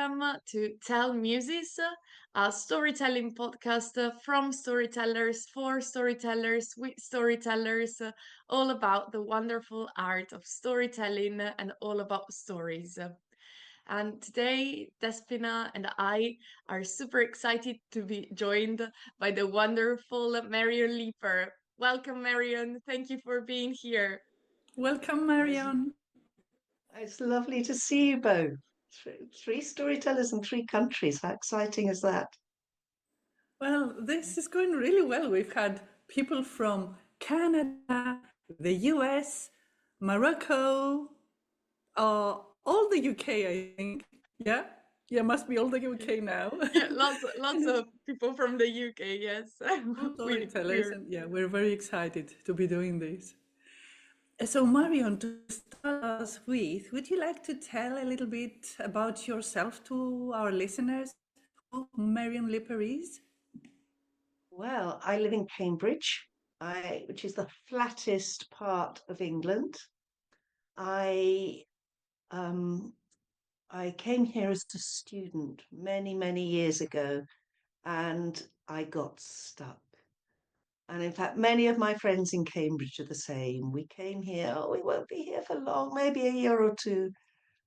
welcome to Tell Muses, a storytelling podcast from storytellers for storytellers with storytellers, all about the wonderful art of storytelling and all about stories. And today, Despina and I are super excited to be joined by the wonderful Marion Leeper. Welcome, Marion. Thank you for being here. Welcome, It's, Marion. it's lovely to see you both. Three storytellers in three countries. How exciting is that? Well, this is going really well. We've had people from Canada, the US, Morocco, all the UK, I think. Yeah, yeah, must be all the UK now. Yeah, lots of people from the UK, yes. Storytellers, We're and yeah, we're very excited to be doing this. So, Marion, to start us with, would you like to tell a little bit about yourself to our listeners, who Marion Leeper is? Well, I live in Cambridge, which is the flattest part of England. I um, I came here as a student many, many years ago, and I got stuck. And in fact, many of my friends in Cambridge are the same. We came here, oh, we won't be here for long, maybe a year or two,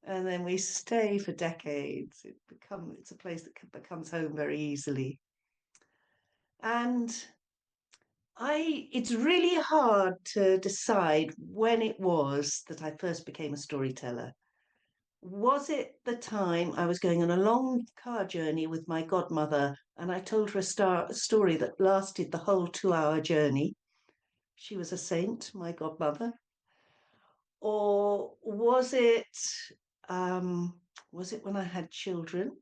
and then we stay for decades. It's a place that becomes home very easily. And it's really hard to decide when it was that I first became a storyteller. Was it the time I was going on a long car journey with my godmother and I told her a story that lasted the whole 2 hour journey? She was a saint, my godmother. Or um, was it when I had children?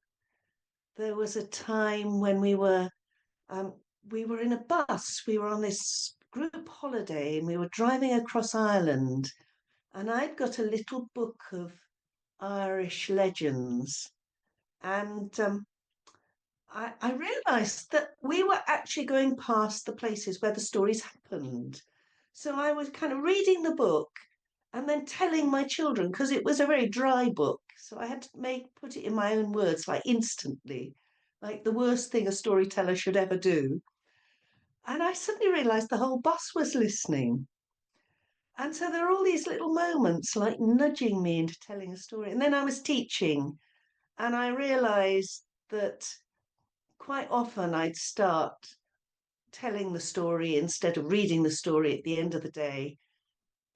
There was a time when um, we were in a bus. We were on this group holiday and we were driving across Ireland. And I'd got a little book of Irish legends. And I realized that we were actually going past the places where the stories happened. So I was kind of reading the book and then telling my children, because it was a very dry book. So I had to put it in my own words, like instantly, like the worst thing a storyteller should ever do. And I suddenly realized the whole bus was listening. And so there are all these little moments like nudging me into telling a story. And then I was teaching, and I realized that quite often I'd start telling the story instead of reading the story at the end of the day.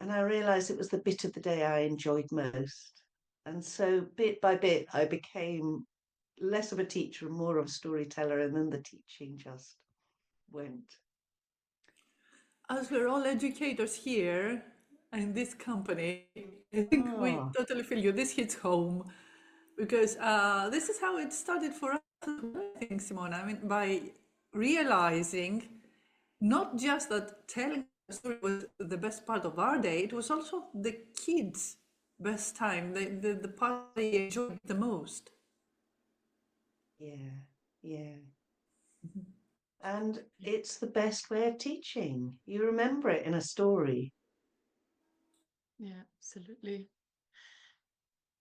And I realized it was the bit of the day I enjoyed most. And so bit by bit, I became less of a teacher and more of a storyteller. And then the teaching just went. As we're all educators here in this company, I think we Oh, totally feel you. This hits home because this is how it started for us, I think, Simona. I mean, by realizing not just that telling a story was the best part of our day, it was also the kids' best time, the part they enjoyed the most. yeah, yeah. And it's the best way of teaching. You remember it in a story. Yeah, absolutely.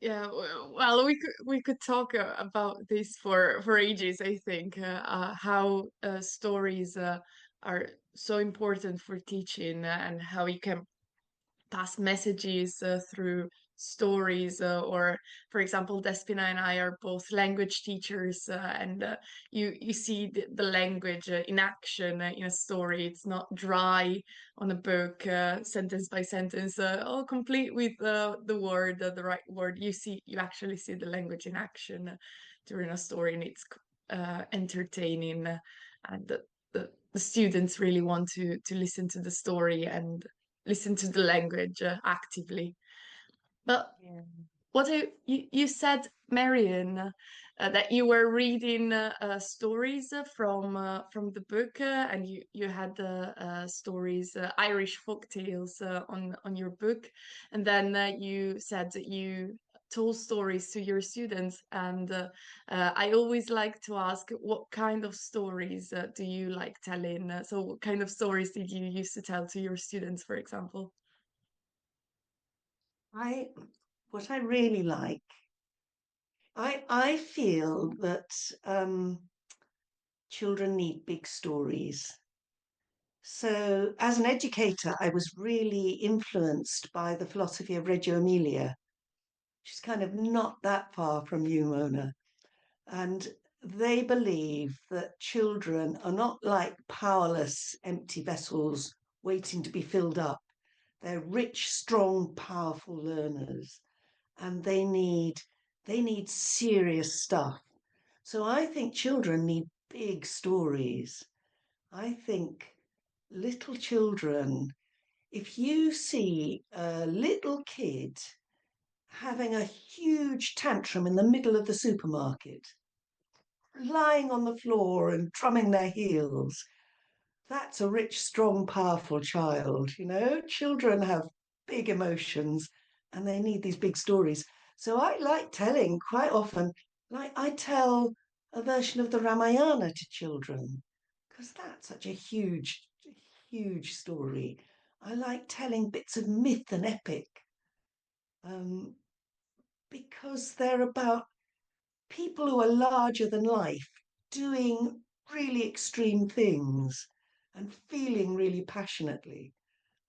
Yeah, well, we could talk about this for ages, I think, how stories are so important for teaching and how you can pass messages through stories or for example Despina and I are both language teachers and you see the language in action in a story. It's not dry on a book sentence by sentence all complete with the word the right word. You actually see the language in action during a story, and it's entertaining and the students really want to listen to the story and listen to the language actively. But Yeah. you said, Marion, that you were reading stories from the book, and you had stories, Irish folk tales on your book, and then you said that you told stories to your students, and I always like to ask, what kind of stories do you like telling? So, what kind of stories did you used to tell to your students, for example? I what I really like I feel that children need big stories. So, as an educator, I was really influenced by the philosophy of Reggio Emilia, which is kind of not that far from you, Mona. And they believe that children are not like powerless, empty vessels waiting to be filled up. They're rich, strong, powerful learners, and they need serious stuff. So I think children need big stories. I think little children, if you see a little kid having a huge tantrum in the middle of the supermarket, lying on the floor and drumming their heels, that's a rich, strong, powerful child. Children have big emotions and they need these big stories. So I like telling quite often, like I tell a version of the Ramayana to children because that's such a huge, huge story. I like telling bits of myth and epic um, because they're about people who are larger than life doing really extreme things and feeling really passionately.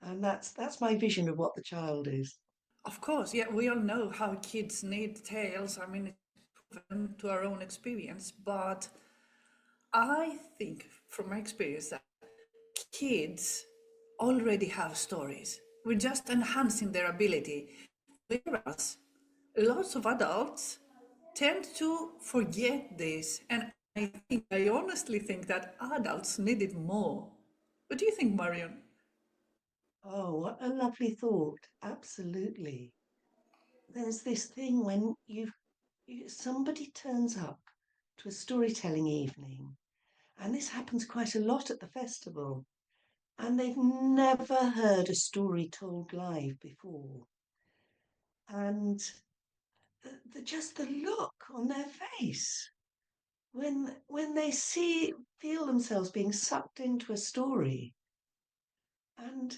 And that's my vision of what the child is. Of course, yeah, we all know how kids need tales. I mean, it's proven to our own experience, but I think from my experience that kids already have stories. We're just enhancing their ability. Whereas lots of adults tend to forget this, and I honestly think that adults need it more. What do you think, Marion? Oh, what a lovely thought. Absolutely. There's this thing when somebody turns up to a storytelling evening, and this happens quite a lot at the festival, and they've never heard a story told live before. And just the look on their face when they feel themselves being sucked into a story. And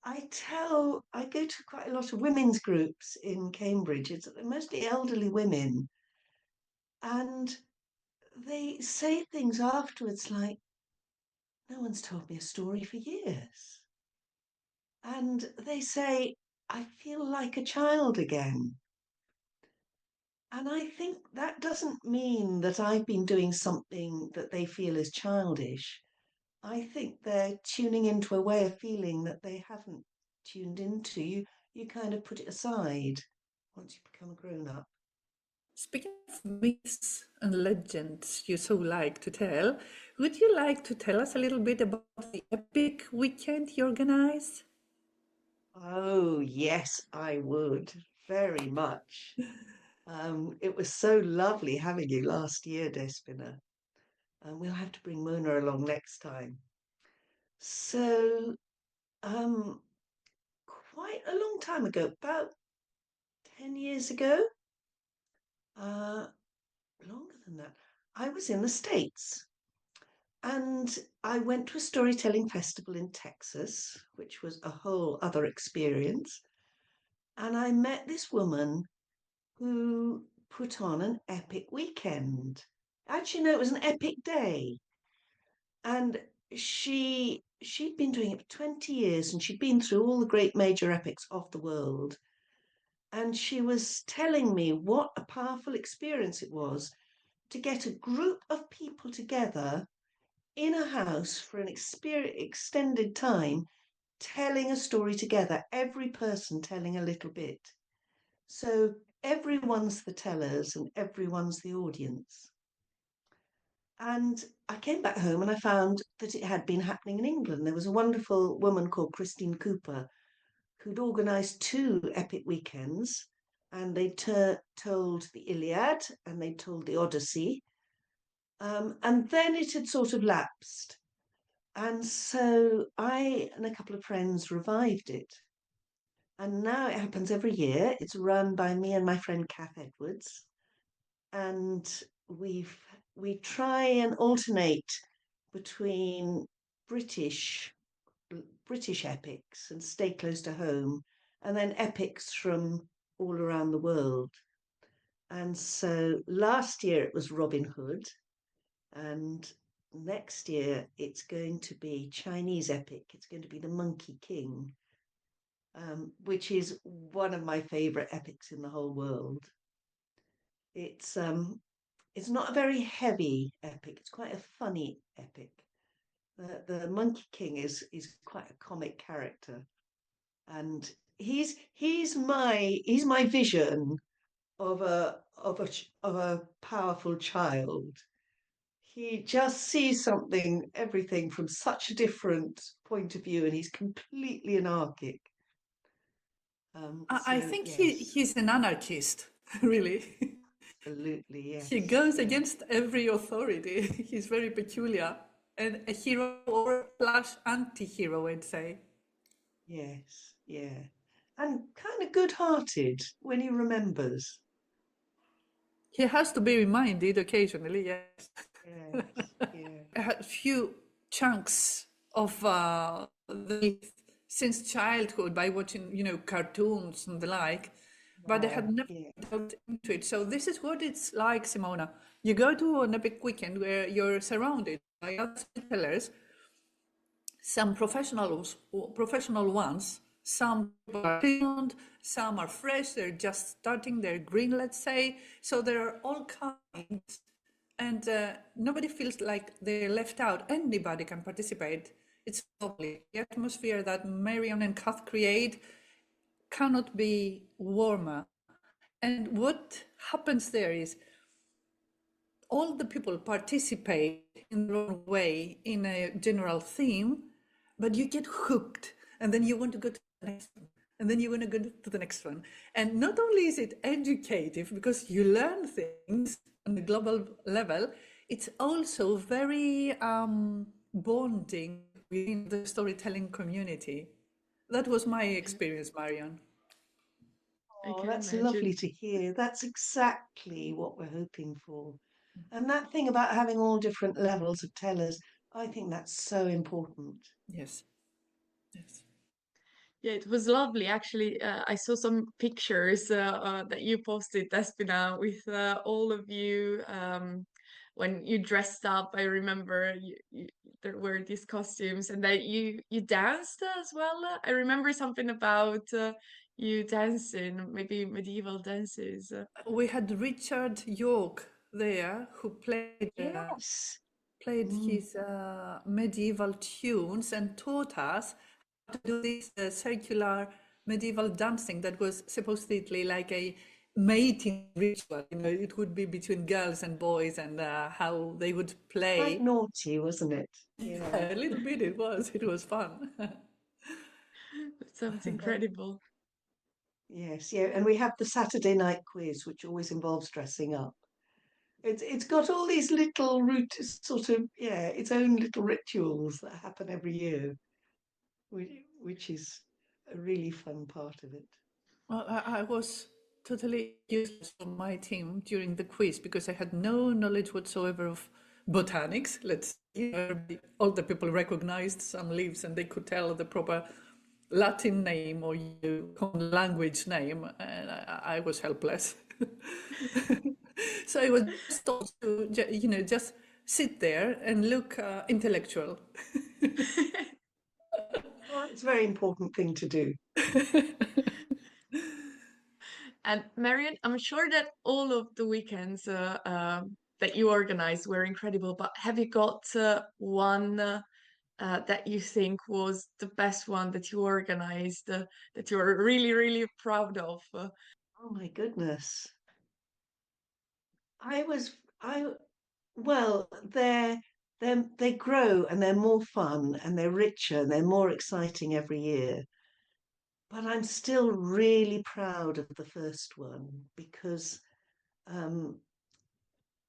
I go to quite a lot of women's groups in Cambridge. It's mostly elderly women, and they say things afterwards like, "No one's told me a story for years," and they say, "I feel like a child again." And I think that doesn't mean that I've been doing something that they feel is childish. I think they're tuning into a way of feeling that they haven't tuned into. You kind of put it aside once you become a grown up. Speaking of myths and legends you so like to tell, would you like to tell us a little bit about the epic weekend you organized? Oh, yes, I would very much. It was so lovely having you last year, Despina. And we'll have to bring Mona along next time. So, um, quite a long time ago, about 10 years ago, uh, longer than that, I was in the States and I went to a storytelling festival in Texas, which was a whole other experience. And I met this woman who put on an epic weekend. Actually, no, it was an epic day. And she'd been doing it for 20 years and she'd been through all the great major epics of the world. And she was telling me what a powerful experience it was to get a group of people together in a house for an extended time, telling a story together, every person telling a little bit. So everyone's the tellers and everyone's the audience. And I came back home and I found that it had been happening in England. There was a wonderful woman called Christine Cooper who'd organised two epic weekends, and they told the Iliad and they told the Odyssey. And then it had sort of lapsed. And so I and a couple of friends revived it. And now it happens every year. It's run by me and my friend Kath Edwards. And we try and alternate between British British epics and stay close to home, and then epics from all around the world. And so last year it was Robin Hood, and next year it's going to be Chinese epic. It's going to be the Monkey King, which is one of my favorite epics in the whole world. It's um, it's not a very heavy epic. It's quite a funny epic. The Monkey King is quite a comic character, and he's my vision of a powerful child. He just sees everything from such a different point of view, and he's completely anarchic. I So think yes, he's an anarchist, really. absolutely, He yes, goes yeah, against every authority. He's very peculiar and a hero or slash anti-hero, I'd say. yes, yeah, and kind of good-hearted when he remembers. He has to be reminded occasionally, yes. Yes, yeah, I had a few chunks of the myth since childhood by watching, cartoons and the like, but I had wow, never yeah, delved into it. So this is what it's like, Simona. You go to an epic weekend where you're surrounded by other storytellers, some professional ones, some are tuned, some are fresh, they're just starting, they're green, let's say. So there are all kinds, and nobody feels like they're left out. Anybody can participate. It's lovely. The atmosphere that Marion and Kath create cannot be warmer. And what happens there is all the people participate in their own way in a general theme, but you get hooked, and then you want to go to the next one, and then you want to go to the next one. And not only is it educative because you learn things on a global level, it's also very bonding within the storytelling community. That was my Yeah, experience, Marion. I oh, can that's lovely imagine. to hear. That's exactly what we're hoping for. And that thing about having all different levels of tellers, I think that's so important. Yes, yes. Yeah, it was lovely. Actually, I saw some pictures that you posted, Despina, with all of you when you dressed up. I remember there were these costumes, and that you danced as well. I remember something about you dancing, maybe medieval dances. We had Richard York there who Yes. played Mm. his medieval tunes and taught us to do this circular medieval dancing that was supposedly like a mating ritual. It would be between girls and boys, and how they would Quite play. naughty, wasn't it? Yeah. A little bit it was. It was fun. That sounds incredible. Yes, yeah. And we have the Saturday night quiz, which always involves dressing up. It's got all these little root sort of yeah, its own little rituals that happen every year, which is a really fun part of it. Well, I was totally useless for my team during the quiz because I had no knowledge whatsoever of botanics. All the people recognized some leaves and they could tell the proper Latin name or common language name, and I was helpless. So I was just told to, just sit there and look intellectual. Well, it's a very important thing to do. And Marion, I'm sure that all of the weekends that you organized were incredible, but have you got one that you think was the best one that you organized, that you're really, really proud of? Oh my goodness. I was I well, they grow and they're more fun and they're richer and they're more exciting every year. But I'm still really proud of the first one because um,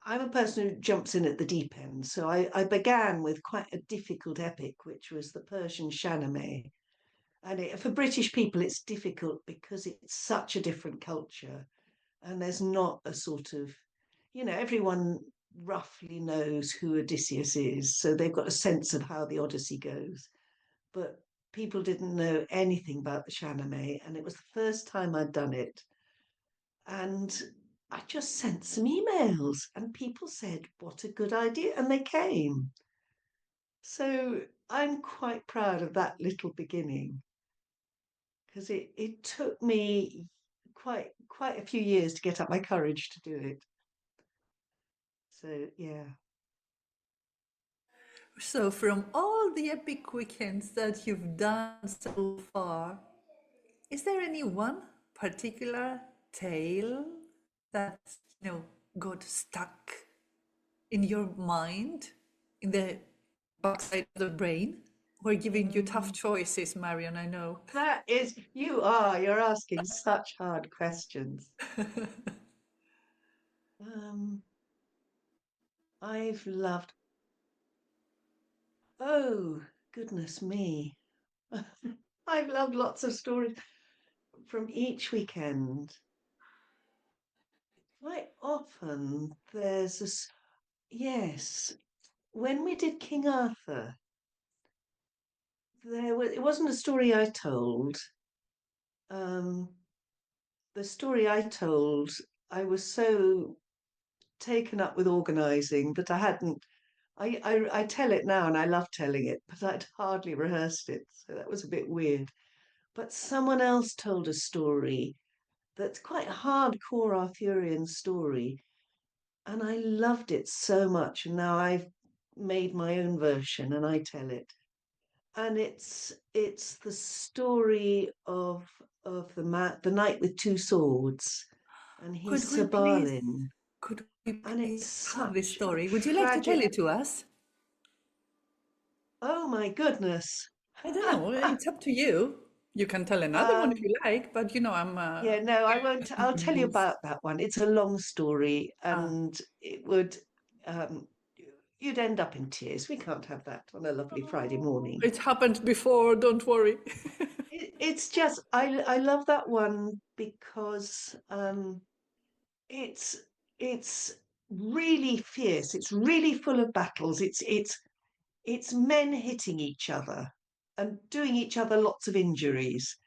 I'm a person who jumps in at the deep end. So I began with quite a difficult epic, which was the Persian Shahnameh. And for British people, it's difficult because it's such a different culture. And there's not a sort of, everyone roughly knows who Odysseus is. So they've got a sense of how the Odyssey goes. But people didn't know anything about the Shahnameh. And it was the first time I'd done it. And I just sent some emails and people said, what a good idea. And they came. So I'm quite proud of that little beginning because it took me quite a few years to get up my courage to do it. So yeah. So, from all the epic weekends that you've done so far, is there any one particular tale that, got stuck in your mind, in the backside of the brain? We're giving you tough Mm, choices, Marion, I know. you're asking such hard questions. Um, I've loved, oh, goodness me. I've loved lots of stories from each weekend. Quite often there's this, yes, when we did King Arthur, it wasn't a story I told. Um, the story I told, I was so taken up with organising that I hadn't. I tell it now and I love telling it, but I'd hardly rehearsed it, so that was a bit weird. But someone else told a story that's quite a hardcore Arthurian story, and I loved it so much. And now I've made my own version and I tell it. And it's the story of the knight with two swords, and he's Could we Sir please, Balin, could we and it's please have this such a story? Would you like to tell tragic. it to us? Oh my goodness. I don't know. It's up to you. You can tell another one if um, you like, but I'm yeah, no, I won't. I'll the tell you rules. about that one. It's a long story, Ah. and it would um, you'd end up in tears. We can't have that on a lovely Friday Oh, morning. it happened before, don't worry. It's just I love that one because it's it's really fierce. It's really full of battles. It's men hitting each other and doing each other lots of injuries,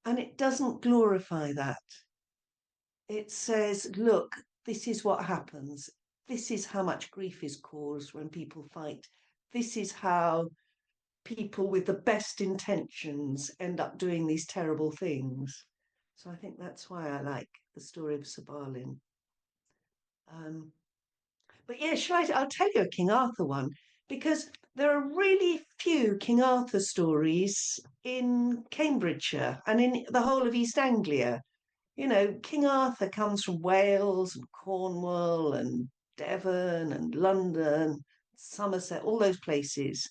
and it doesn't glorify that. It says, look, this is what happens. This is how much grief is caused when people fight. This is how people with the best intentions end up doing these terrible things. So I think that's why I like the story of Sir Balin. Um, but yeah, I'll tell you a King Arthur one because there are really few King Arthur stories in Cambridgeshire and in the whole of East Anglia. You know, King Arthur comes from Wales and Cornwall and Devon and London, Somerset, all those places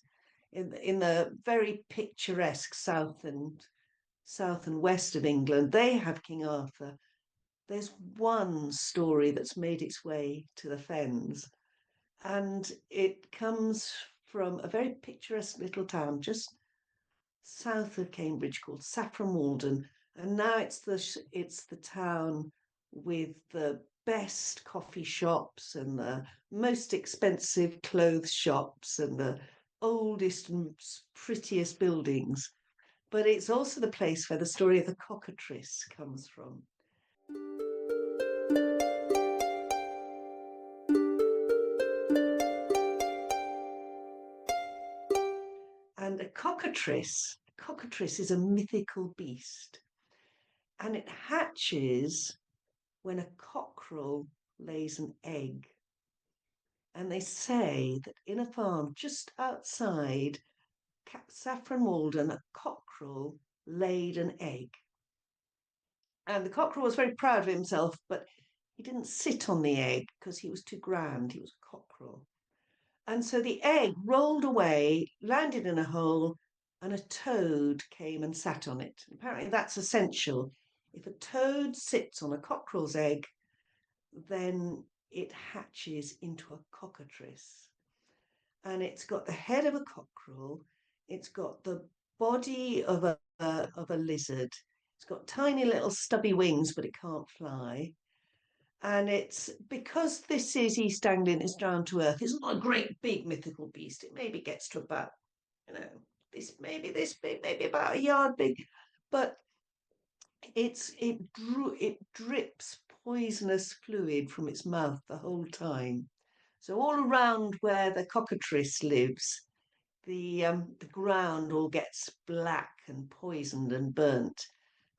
in the very picturesque south and west of England. They have King Arthur. There's one story that's made its way to the Fens, and it comes from a very picturesque little town just south of Cambridge called Saffron Walden, and now it's the town with the best coffee shops and the most expensive clothes shops and the oldest and prettiest buildings. But it's also the place where the story of the cockatrice comes from. And a cockatrice is a mythical beast, and it hatches when a cockerel lays an egg. And they say that in a farm just outside Saffron Walden, a cockerel laid an egg. And the cockerel was very proud of himself, but he didn't sit on the egg because he was too grand. He was a cockerel. And so the egg rolled away, landed in a hole, and a toad came and sat on it. Apparently, that's essential. If a toad sits on a cockerel's egg, then it hatches into a cockatrice. And it's got the head of a cockerel, it's got the body of a lizard, it's got tiny little stubby wings, but it can't fly. And it's because this is East Anglian, it's down to earth. It's not a great big mythical beast. It maybe gets to about, this big, maybe about a yard big, but it drips poisonous fluid from its mouth the whole time. So all around where the cockatrice lives, the ground all gets black and poisoned and burnt.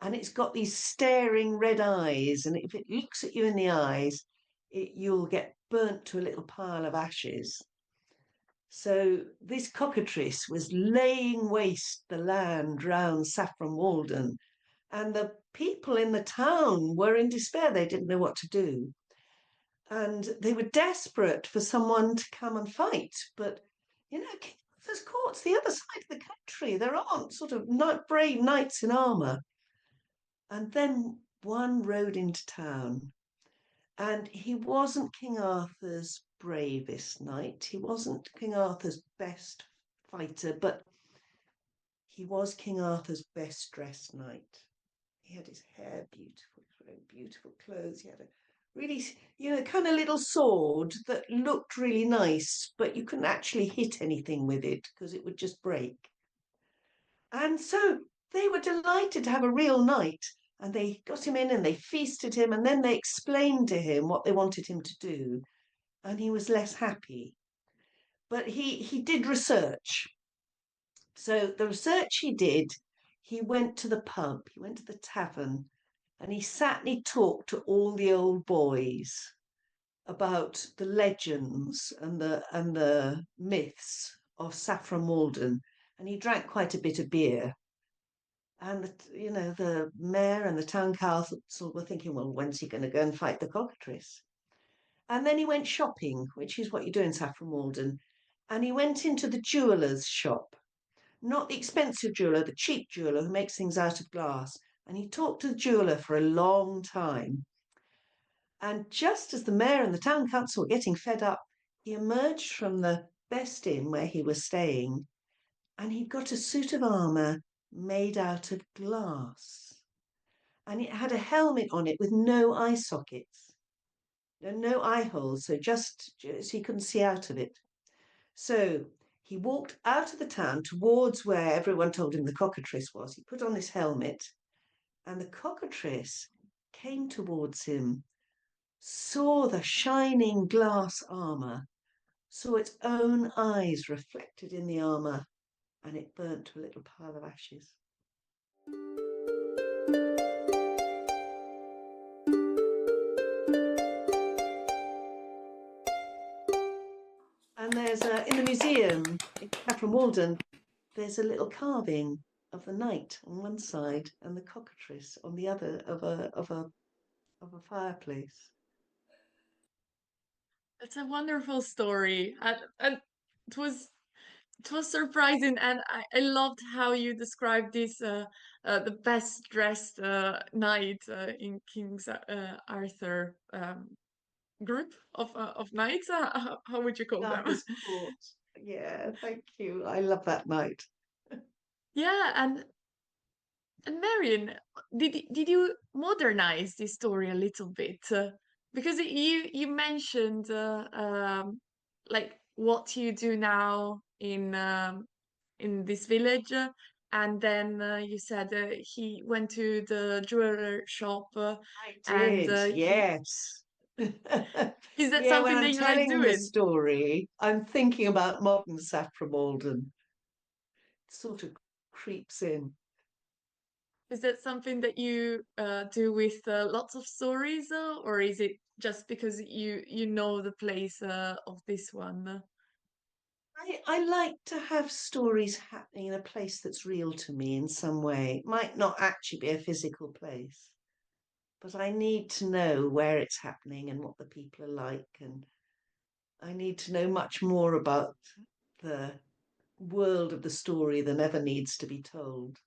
And it's got these staring red eyes. And if it looks at you in the eyes, you'll get burnt to a little pile of ashes. So this cockatrice was laying waste the land round Saffron Walden, and the people in the town were in despair. They didn't know what to do. And they were desperate for someone to come and fight. But, King Arthur's court's the other side of the country. There aren't sort of brave knights in armour. And then one rode into town, and he wasn't King Arthur's bravest knight. He wasn't King Arthur's best fighter, but he was King Arthur's best dressed knight. He had his hair beautiful, he was wearing beautiful clothes. He had a really, kind of little sword that looked really nice, but you couldn't actually hit anything with it because it would just break. And so they were delighted to have a real knight, and they got him in and they feasted him, and then they explained to him what they wanted him to do, and he was less happy. But he did research. So the research he did, he went to the pub, he went to the tavern, and he sat and he talked to all the old boys about the legends and the myths of Saffron Walden, and he drank quite a bit of beer. And the mayor and the town council were thinking, well, when's he going to go and fight the cockatrice? And then he went shopping, which is what you do in Saffron Walden. And he went into the jeweller's shop, not the expensive jeweller, the cheap jeweller who makes things out of glass. And he talked to the jeweller for a long time. And just as the mayor and the town council were getting fed up, he emerged from the best inn where he was staying, and he'd got a suit of armour made out of glass. And it had a helmet on it with no eye sockets, no eye holes, so he couldn't see out of it. So he walked out of the town towards where everyone told him the cockatrice was. He put on this helmet, and the cockatrice came towards him, saw the shining glass armour, saw its own eyes reflected in the armour, and it burnt to a little pile of ashes. And there's in the museum in Saffron Walden, there's a little carving of the knight on one side and the cockatrice on the other of a fireplace. It's a wonderful story, and it was it was surprising, and I loved how you described this the best dressed knight in King's Arthur group of knights. How would you call them? Arthur's court. Yeah, thank you. I love that knight. Yeah, and Marion, did you modernize this story a little bit? Because you mentioned like what you do now in this village, and then you said he went to the jeweler shop, I and did, you yes. is that Yeah, when something I'm that you like telling the doing? story, I'm thinking about modern Saffron Walden. It sort of creeps in. Is that something that you do with lots of stories, or is it just because you know the place of this one? I like to have stories happening in a place that's real to me in some way. It might not actually be a physical place, but I need to know where it's happening and what the people are like. And I need to know much more about the world of the story than ever needs to be told.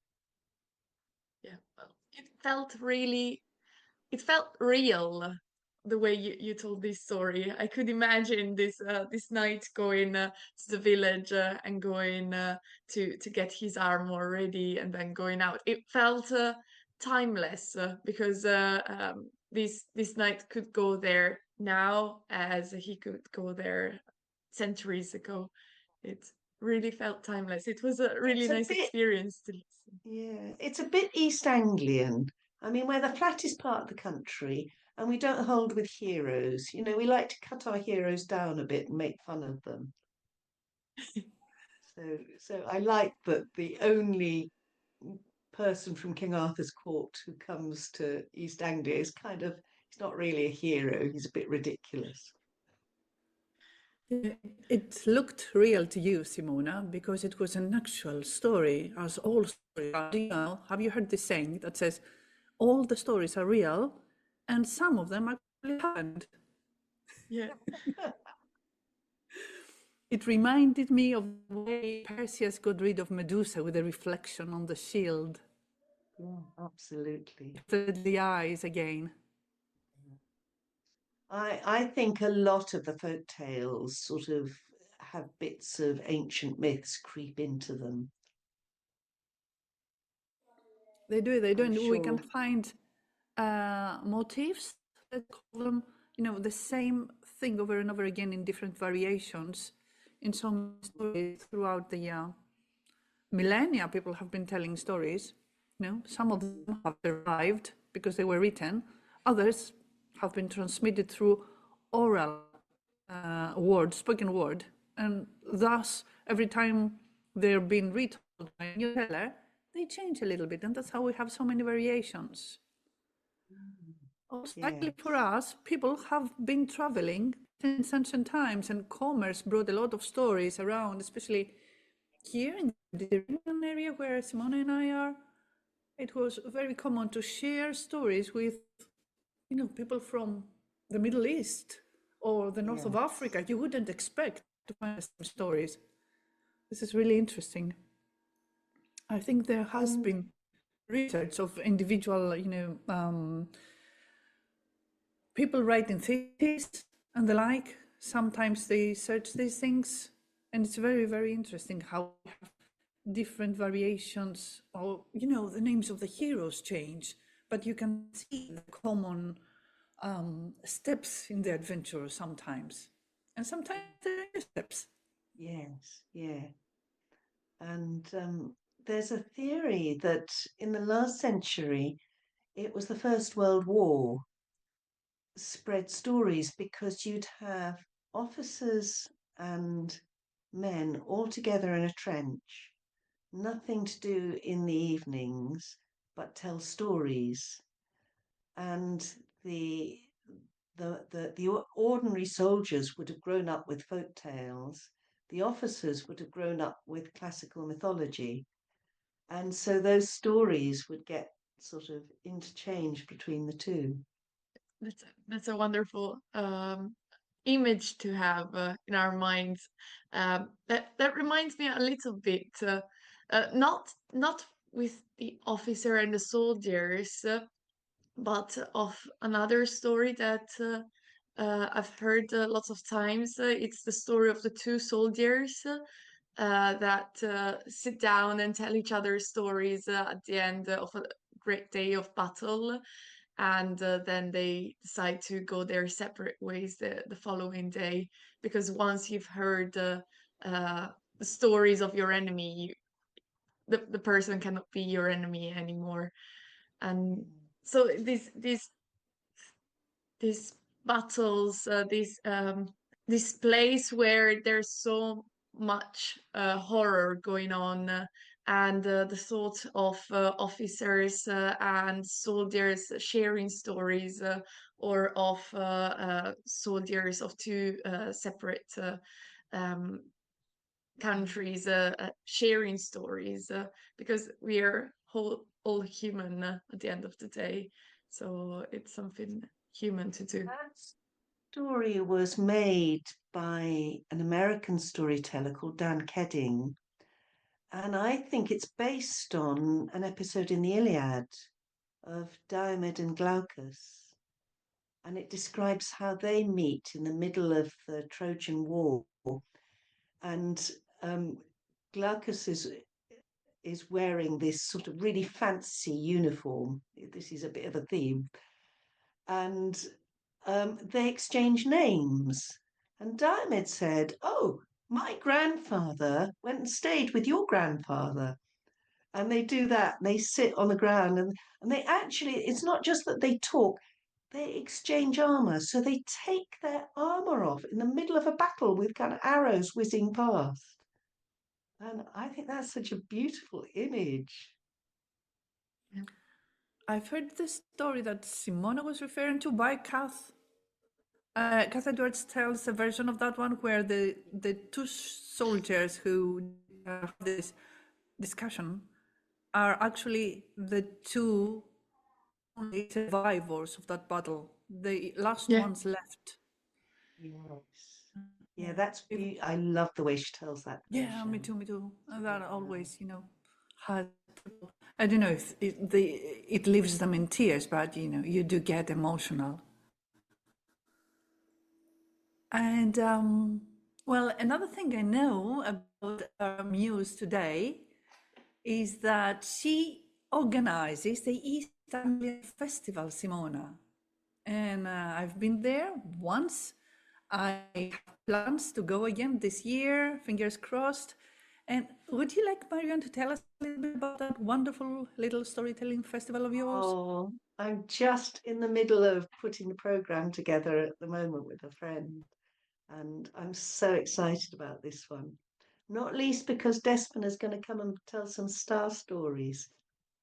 Yeah, well, it felt real the way you told this story. I could imagine this knight going to the village and going to get his armor ready and then going out. It felt timeless because this knight could go there now as he could go there centuries ago. It really felt timeless. It was a really It's a nice bit, experience to listen. yeah, it's a bit East Anglian. I mean, we're the flattest part of the country, and we don't hold with heroes. You know, we like to cut our heroes down a bit and make fun of them. So I like that the only person from King Arthur's court who comes to East Anglia is kind of, he's not really a hero, he's a bit ridiculous. It looked real to you, Simona, because it was an actual story, as all stories are. Do you know, have you heard this saying that says, all the stories are real, and some of them actually happened? Yeah. It reminded me of the way Perseus got rid of Medusa with a reflection on the shield. Yeah, absolutely. The eyes again. I think a lot of the folk tales sort of have bits of ancient myths creep into them. They do, I'm and we can sure. find motifs, let's call them, the same thing over and over again in different variations in some stories throughout the millennia. People have been telling stories. Some of them have survived because they were written. Others have been transmitted through oral word, spoken word, and thus every time they're being retold by a new teller, they change a little bit, and that's how we have so many variations. Also, luckily for Yes. us, people have been traveling since ancient times, and commerce brought a lot of stories around, especially here in the Mediterranean area where Simona and I are. It was very common to share stories with, people from the Middle East or the north of Yes. Africa. You wouldn't expect to find some stories. This is really interesting. I think there has And been research of individual, people writing theses and the like. Sometimes they search these things, and it's very, very interesting how we have different variations, or the names of the heroes change, but you can see the common steps in the adventure sometimes, and sometimes there are new steps. yes, yeah. And there's a theory that in the last century, it was the First World War spread stories because you'd have officers and men all together in a trench, nothing to do in the evenings but tell stories. And the the ordinary soldiers would have grown up with folk tales. The officers would have grown up with classical mythology. And so those stories would get sort of interchanged between the two. That's a wonderful image to have in our minds. That reminds me a little bit, not with the officer and the soldiers, but of another story that I've heard lots of times. It's the story of the two soldiers that sit down and tell each other stories at the end of a great day of battle. And then they decide to go their separate ways the following day. Because once you've heard uh, the stories of your enemy, the person cannot be your enemy anymore. And so these battles, this place where there's so much horror going on, and the thought of officers and soldiers sharing stories, or of soldiers of two separate um, countries sharing stories, because we are all human at the end of the day. So it's something human to do. That story was made by an American storyteller called Dan Kedding, and I think it's based on an episode in the Iliad of Diomed and Glaucus. And it describes how they meet in the middle of the Trojan War. And Glaucus is wearing this sort of really fancy uniform. This is a bit of a theme. And they exchange names. And Diomed said, "Oh, my grandfather went and stayed with your grandfather." And they do that. They sit on the ground, and they actually, it's not just that they talk, they exchange armor. So they take their armor off in the middle of a battle with kind of arrows whizzing past. And I think that's such a beautiful image. Yeah. I've heard the story that Simona was referring to by Kath. Kath Edwards tells a version of that one where the two soldiers who have this discussion are actually the two only survivors of that battle. The last Yeah. ones left. Yes. Yeah, Yeah. that's beautiful. I love the way she tells that Yeah, me version. too, me too. And that Yeah. always, has people. I don't know if it leaves them in tears, but you do get emotional. And well, another thing I know about our Muse today is that she organizes the East Anglian Festival, Simona. And I've been there once. I have plans to go again this year, fingers crossed. And would you like, Marion, to tell us a little bit about that wonderful little storytelling festival of yours? Oh, I'm just in the middle of putting the program together at the moment with a friend, and I'm so excited about this one. Not least because Desmond is going to come and tell some star stories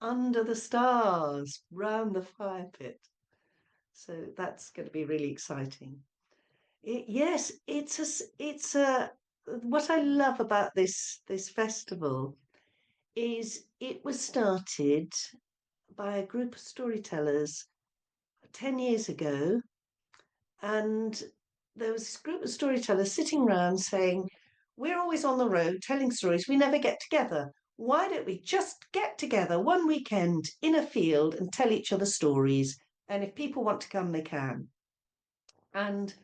under the stars, round the fire pit. So that's going to be really exciting. Yes, it's a. What I love about this festival is it was started by a group of storytellers 10 years ago, and there was this group of storytellers sitting around saying, "We're always on the road telling stories. We never get together. Why don't we just get together one weekend in a field and tell each other stories? And if people want to come, they can." And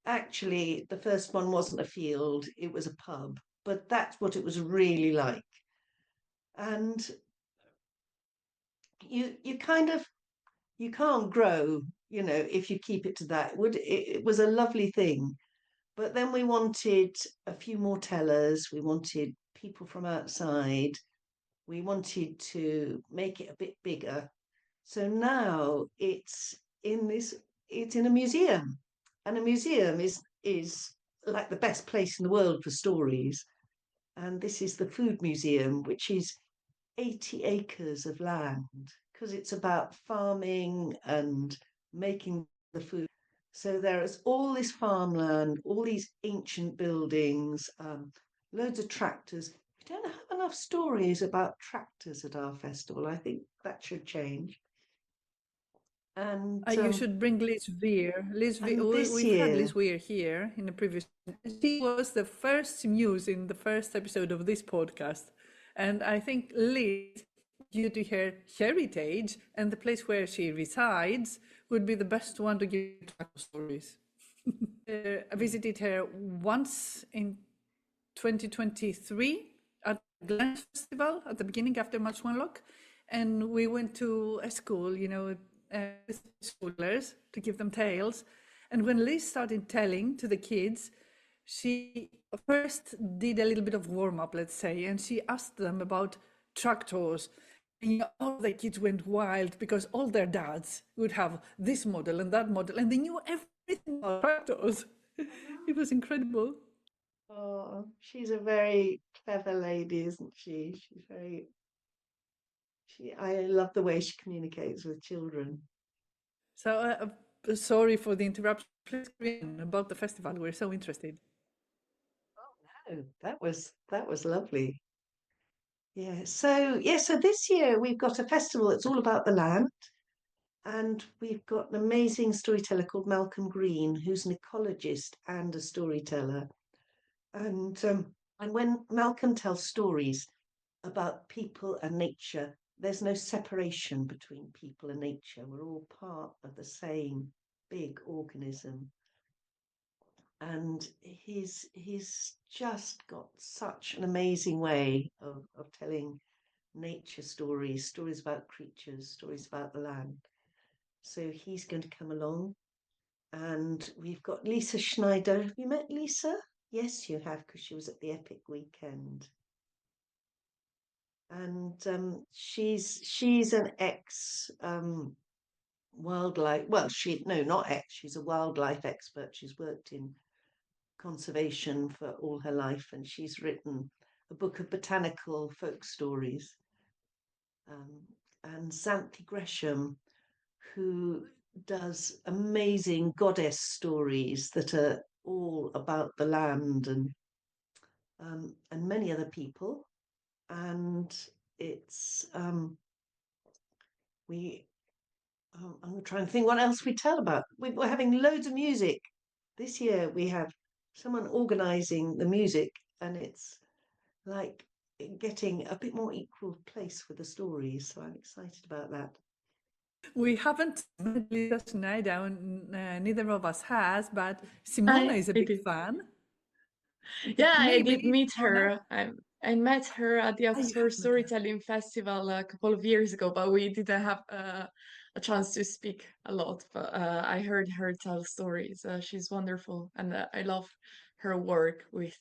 actually, the first one wasn't a field, it was a pub, but that's what it was really like. And you kind of you can't grow, if you keep it to that. It was a lovely thing. But then we wanted a few more tellers, we wanted people from outside, we wanted to make it a bit bigger. So now it's in a museum. And a museum is like the best place in the world for stories. And this is the Food Museum, which is 80 acres of land, because it's about farming and making the food. So there is all this farmland, all these ancient buildings, loads of tractors. We don't have enough stories about tractors at our festival. I think that should change. And You should bring Liz Veer. this We've had year, Liz Veer here in the previous. She was the first muse in the first episode of this podcast, and I think Liz, due to her heritage and the place where she resides, would be the best one to give track stories. I visited her once in 2023 at Glens Festival at the beginning after March Lock, and we went to a school, with schoolers to give them tales. And when Liz started telling to the kids, she first did a little bit of warm up, let's say, and she asked them about tractors. And all the kids went wild because all their dads would have this model and that model, and they knew everything about tractors. It was incredible. oh, she's a very clever lady, isn't she? I love the way she communicates with children. So, sorry for the interruption. Please carry on about the festival. We're so interested. Oh, that was lovely. So this year we've got a festival that's all about the land, and we've got an amazing storyteller called Malcolm Green, who's an ecologist and a storyteller. And when Malcolm tells stories about people and nature, there's no separation between people and nature. We're all part of the same big organism. And he's just got such an amazing way of telling nature stories, stories about creatures, stories about the land. So he's going to come along. And we've got Lisa Schneider. Have you met Lisa? Yes, you have, because she was at the Epic Weekend. And she's an ex wildlife. Well, she's a wildlife expert. She's worked in conservation for all her life, and she's written a book of botanical folk stories. Um, and Xanthi Gresham, who does amazing goddess stories that are all about the land and many other people. And it's we I'm trying to think what else we tell about. We're having loads of music this year. We have someone organising the music, and it's like getting a bit more equal place with the stories. So I'm excited about that. We haven't met Lisa Schneider, neither of us has, but Simona I is a I big did. fan. Yeah, I did Maybe, meet Simona? her. I met her at the Ah, you Oxford have met her. Storytelling Festival a couple of years ago, but we didn't have a chance to speak a lot. But I heard her tell stories. She's wonderful, and I love her work with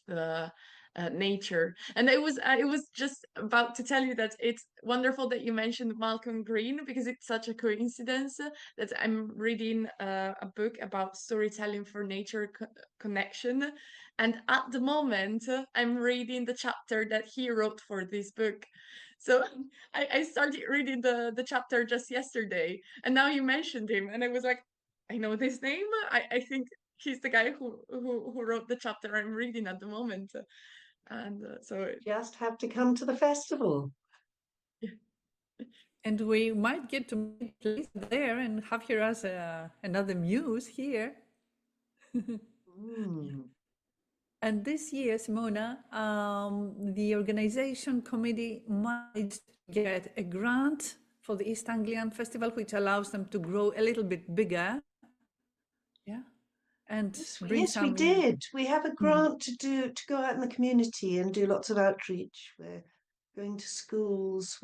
nature. And I was just about to tell you that it's wonderful that you mentioned Malcolm Green, because it's such a coincidence that I'm reading a book about storytelling for nature connection, and at the moment, I'm reading the chapter that he wrote for this book. So I started reading the chapter just yesterday, and now you mentioned him, and I was like, I know this name. I think he's the guy who wrote the chapter I'm reading at the moment, and Just have to come to the festival. And we might get to meet Lisa there and have her as another muse here. Mm. And this year, Simona, the organization committee might get a grant for the East Anglian Festival, which allows them to grow a little bit bigger. Yeah. And bring Yes, we some. did. We have a Mhm. grant to go out in the community and do lots of outreach. We're going to schools.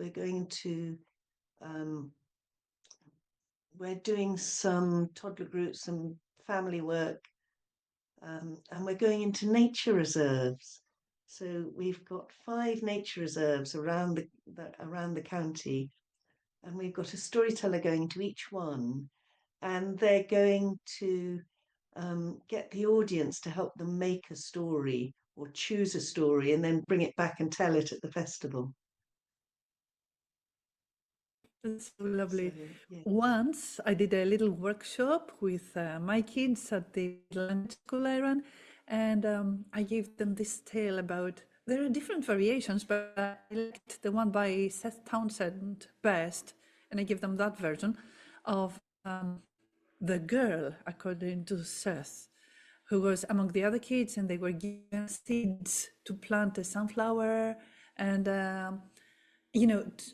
Um, we're doing some toddler groups, some family work, and we're going into nature reserves. So we've got 5 nature reserves around the county, and we've got a storyteller going to each one, and they're going to get the audience to help them make a story or choose a story and then bring it back and tell it at the festival. That's so So, lovely. yes. Once I did a little workshop with my kids at the language school I run, and I gave them this tale about. There are different variations, but I liked the one by Seth Townsend best, and I give them that version of the girl, according to Seth, who was among the other kids, and they were given seeds to plant a sunflower, and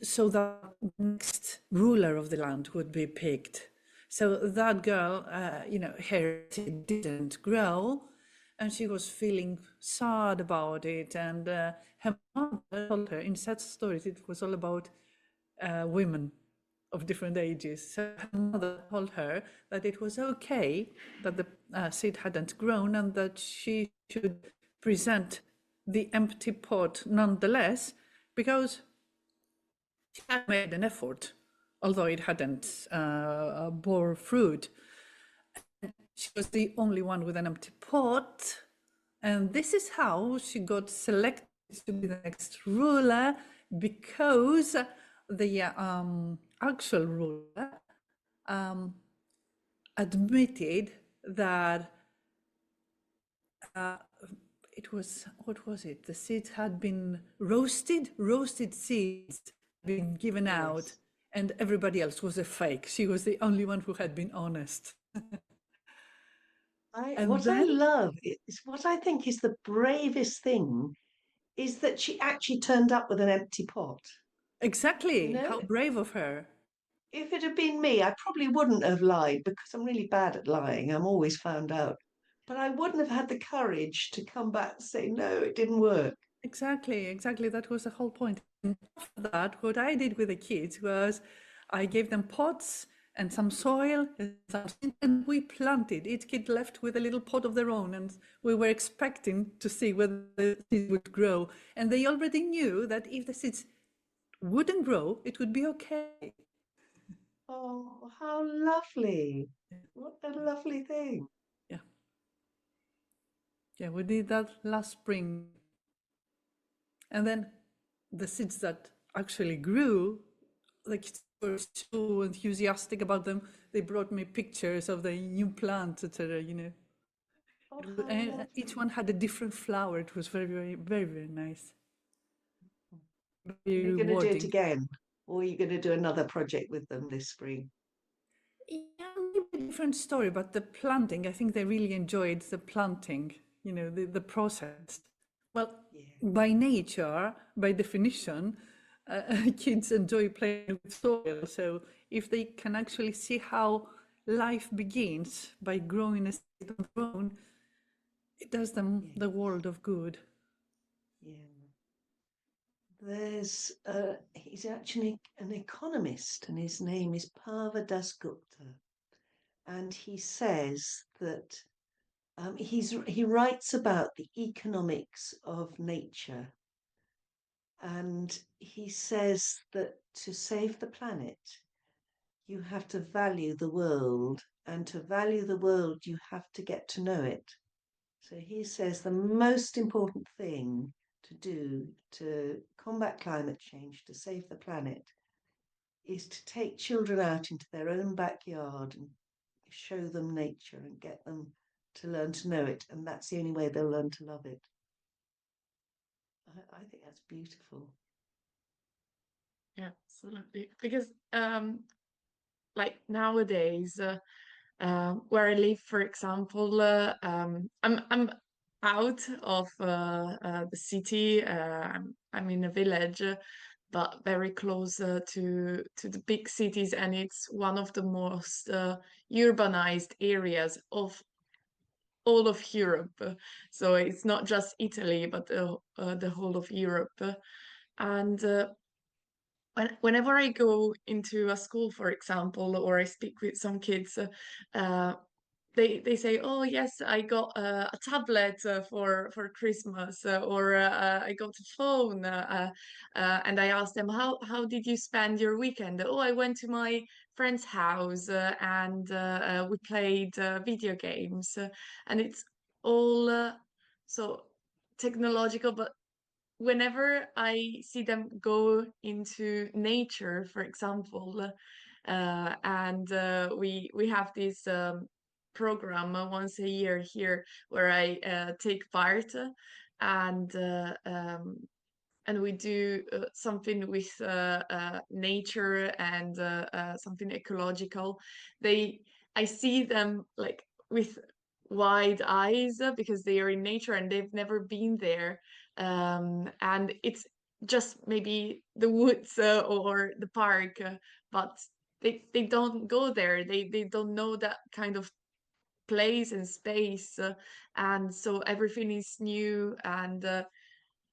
so the next ruler of the land would be picked. So that girl, her seed didn't grow, and she was feeling sad about it. And her mother told her, in such stories, it was all about women of different ages. So her mother told her that it was okay that the seed hadn't grown and that she should present the empty pot nonetheless, because she had made an effort, although it hadn't bore fruit. She was the only one with an empty pot. And this is how she got selected to be the next ruler, because the actual ruler admitted that it was, what was it? The seeds had been roasted seeds had been given out, Yes. and everybody else was a fake. She was the only one who had been honest. And What I then, love is what I think is the bravest thing is that she actually turned up with an empty pot. You exactly, know, how brave of her. if it had been me, I probably wouldn't have lied because I'm really bad at lying. I'm always found out. But I wouldn't have had the courage to come back and say, no, it didn't work. Exactly. That was the whole point. And after that, what I did with the kids was I gave them pots and some soil and and we planted. Each kid left with a little pot of their own, and we were expecting to see whether the seeds would grow. And they already knew that if the seeds wouldn't grow, it would be okay. Oh, how lovely. What a lovely thing. Yeah, yeah, we did that last spring. And then the seeds that actually grew, the kids were so enthusiastic about them. They brought me pictures of the new plants, etc. Oh, how And each lovely. one had a different flower. It was very, very, very, very nice. Are Very you going to do it rewarding. again? Or are you going to do another project with them this spring? Yeah, maybe a different story, but the planting, I think they really enjoyed the planting, the process. Well, Yeah. by nature, by definition, kids enjoy playing with soil. So if they can actually see how life begins by growing a seed on their own, it does them Yes. the world of good. Yeah. He's actually an economist, and his name is Parva Dasgupta. And he says that he writes about the economics of nature. And he says that to save the planet, you have to value the world. And to value the world, you have to get to know it. So he says the most important thing to do to combat climate change, to save the planet, is to take children out into their own backyard and show them nature and get them to learn to know it. And that's the only way they'll learn to love it. I think that's beautiful. Yeah, absolutely. Because like nowadays, where I live, for example, I'm out of the city. I'm in a village, but very close to the big cities, and it's one of the most urbanized areas of all of Europe. So it's not just Italy, but the whole of Europe. And whenever I go into a school, for example, or I speak with some kids, uh, they say, "Oh yes, I got a tablet for Christmas, or I got a phone." And I ask them, "How did you spend your weekend?" "Oh, I went to my friend's house and we played video games." And it's all so technological, but whenever I see them go into nature, for example, and we have this program once a year here where I take part, and uh, um, and we do something with nature and something ecological. They, I see them like with wide eyes because they are in nature and they've never been there, and it's just maybe the woods or the park, but they don't go there. They don't know that kind of place and space, and so everything is new, and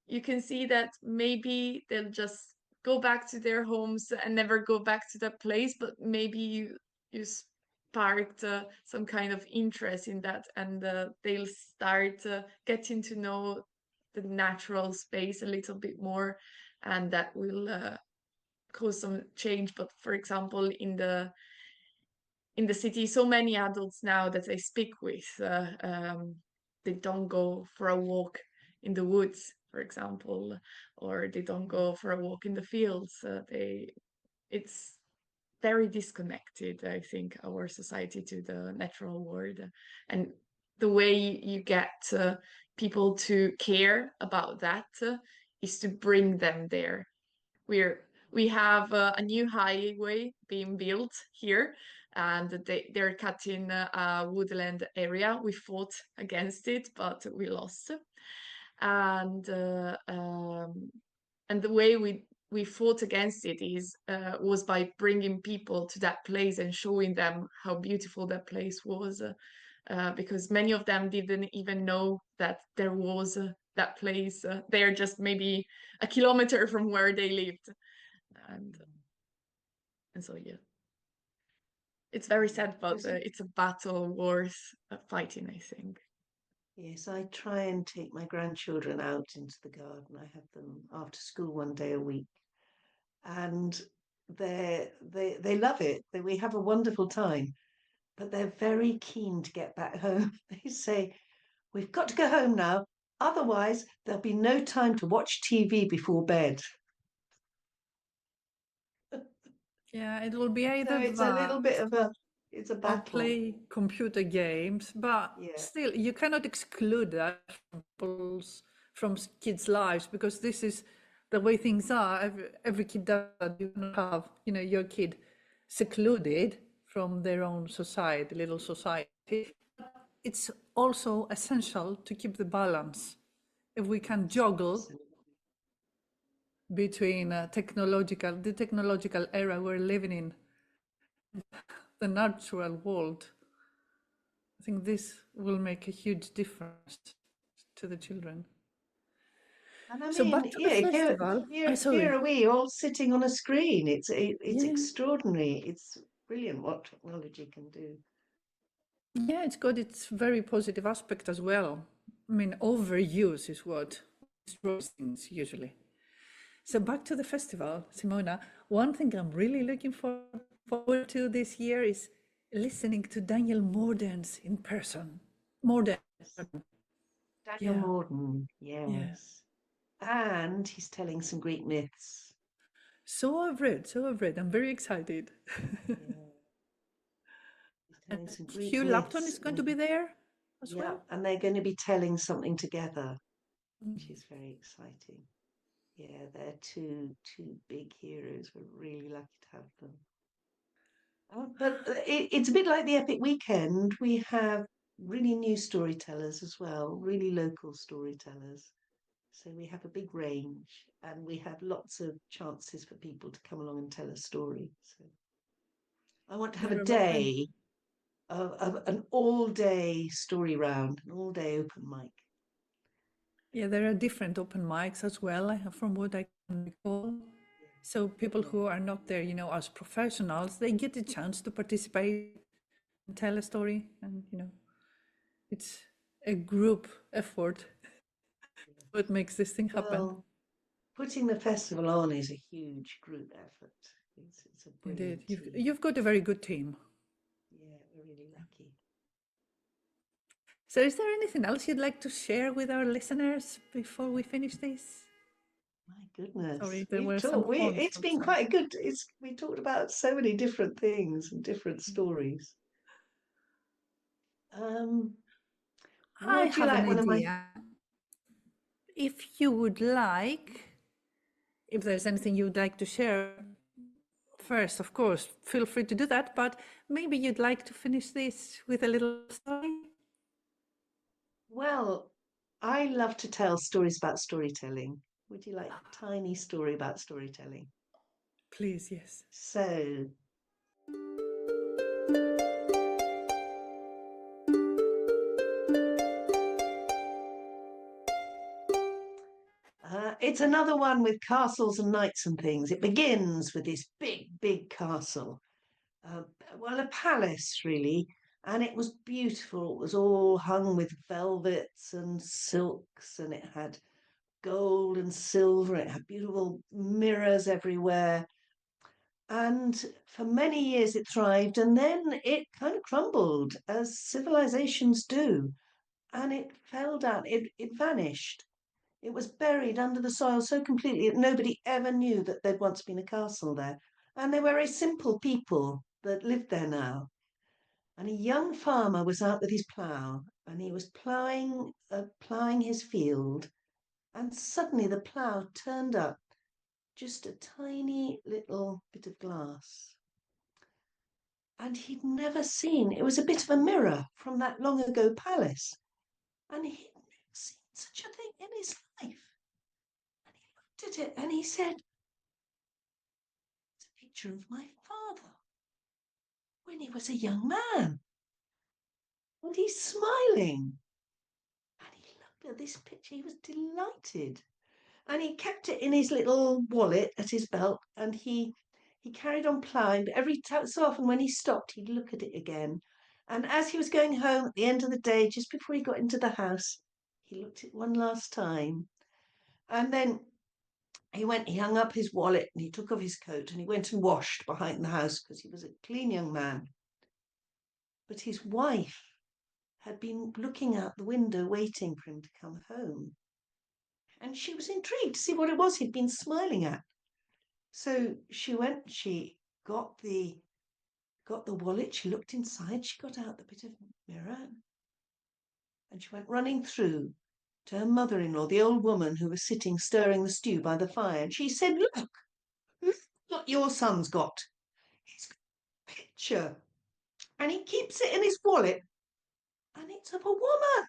you can see that maybe they'll just go back to their homes and never go back to that place, but maybe you sparked some kind of interest in that, and they'll start getting to know the natural space a little bit more, and that will cause some change. But for example, in the city, so many adults now that I speak with, they don't go for a walk in the woods, for example, or they don't go for a walk in the fields. It's very disconnected, I think, our society to the natural world, and the way you get people to care about that is to bring them there. We have a new highway being built here, and they're cutting a woodland area. We fought against it, but we lost. And and the way we fought against it is was by bringing people to that place and showing them how beautiful that place was, because many of them didn't even know that there was that place. They're just maybe a kilometer from where they lived, and so yeah, it's very sad, but Because it's a battle worth fighting, I think. yes, I try and take my grandchildren out into the garden. I have them after school one day a week. And they love it. We have a wonderful time, but they're very keen to get back home. They say, "We've got to go home now, otherwise there'll be no time to watch TV before bed." Yeah, it will be So either it's a that little bit of a it's a or battle. play computer games, but Yeah, still, you cannot exclude that from from kids' lives, because this is the way things are. Every kid does that. You don't have, your kid secluded from their own society, little society. It's also essential to keep the balance. If we can juggle absolutely. between the technological era we're living in, the natural world, I think this will make a huge difference to the children. And I So mean, back to the yeah, festival. Oh, here sorry. are we all sitting on a screen. It's Yeah, extraordinary. It's brilliant what technology can do. yeah, it's got its very positive aspect as well. I mean, overuse is what destroys things usually. So back to the festival, Simona. One thing I'm really looking forward to this year is listening to Daniel Mordens in person. Morden, Yes. Daniel yeah, Morden, yeah. yes. And he's telling some Greek myths. So I've read. I'm very excited. Yeah, he's And telling some Greek Hugh Lapton myths, is going to and be there as yeah, well. and they're going to be telling something together, which Mm. is very exciting. Yeah, they're two big heroes. We're really lucky to have them. But it's a bit like the Epic Weekend. We have really new storytellers as well, really local storytellers. So we have a big range, and we have lots of chances for people to come along and tell a story. So I want to have a There are open, day of an all-day story round, an all-day open mic. yeah, there are different open mics as well, from what I can recall. So people Yeah, who are not there, as professionals, they get a chance to participate and tell a story, and it's a group effort. yeah. What makes this thing happen? Well, putting the festival on is a huge group effort. It's a Indeed, brilliant you've team. you've got a very good team. Yeah, we're really lucky. So, is there anything else you'd like to share with our listeners before we finish this? My goodness, Sorry, there were some horns it's been outside. quite good. It's we talked about so many different things and different stories. Um, I would you have an like one of my idea. If you would like, if there's anything you would like to share first, of course, feel free to do that. But maybe you'd like to finish this with a little story? Well, I love to tell stories about storytelling. Would you like a tiny story about storytelling? Please, yes. So, it's another one with castles and knights and things. It begins with this big castle. Uh, well, a palace, really. And it was beautiful. It was all hung with velvets and silks, and it had gold and silver. It had beautiful mirrors everywhere. And for many years it thrived, and then it kind of crumbled, as civilizations do, and it fell down, it vanished. It was buried under the soil so completely that nobody ever knew that there'd once been a castle there. And they were very simple people that lived there now. And a young farmer was out with his plough, and he was ploughing his field, and suddenly the plough turned up just a tiny little bit of glass. And he'd never seen, it was a bit of a mirror from that long ago palace. And he'd never seen such a thing in his life. And he looked at it and he said, "It's a picture of my father when he was a young man." And he's smiling. And he looked at this picture, he was delighted. And he kept it in his little wallet at his belt, and he carried on ploughing, but every so often when he stopped, he'd look at it again. And as he was going home at the end of the day, just before he got into the house, he looked at it one last time. And then he hung up his wallet and he took off his coat and he went and washed behind the house because he was a clean young man. But his wife had been looking out the window waiting for him to come home. And she was intrigued to see what it was he'd been smiling at. So she went, she got the wallet, she looked inside, she got out the bit of mirror, and she went running through to her mother-in-law, the old woman who was sitting stirring the stew by the fire. And she said, look what your son's got. He's got a picture, and he keeps it in his wallet, and it's of a woman.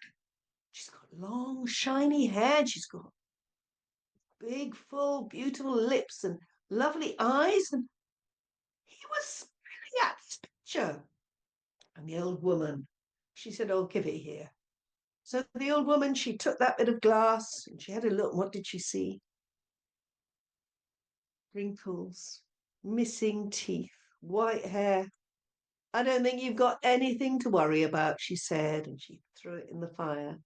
She's got long, shiny hair. She's got big, full, beautiful lips and lovely eyes. And he was smiling at this picture. And the old woman, she said, oh, give it here. So the old woman, she took that bit of glass and she had a look. What did she see? Wrinkles, missing teeth, white hair. I don't think you've got anything to worry about, she said, and she threw it in the fire.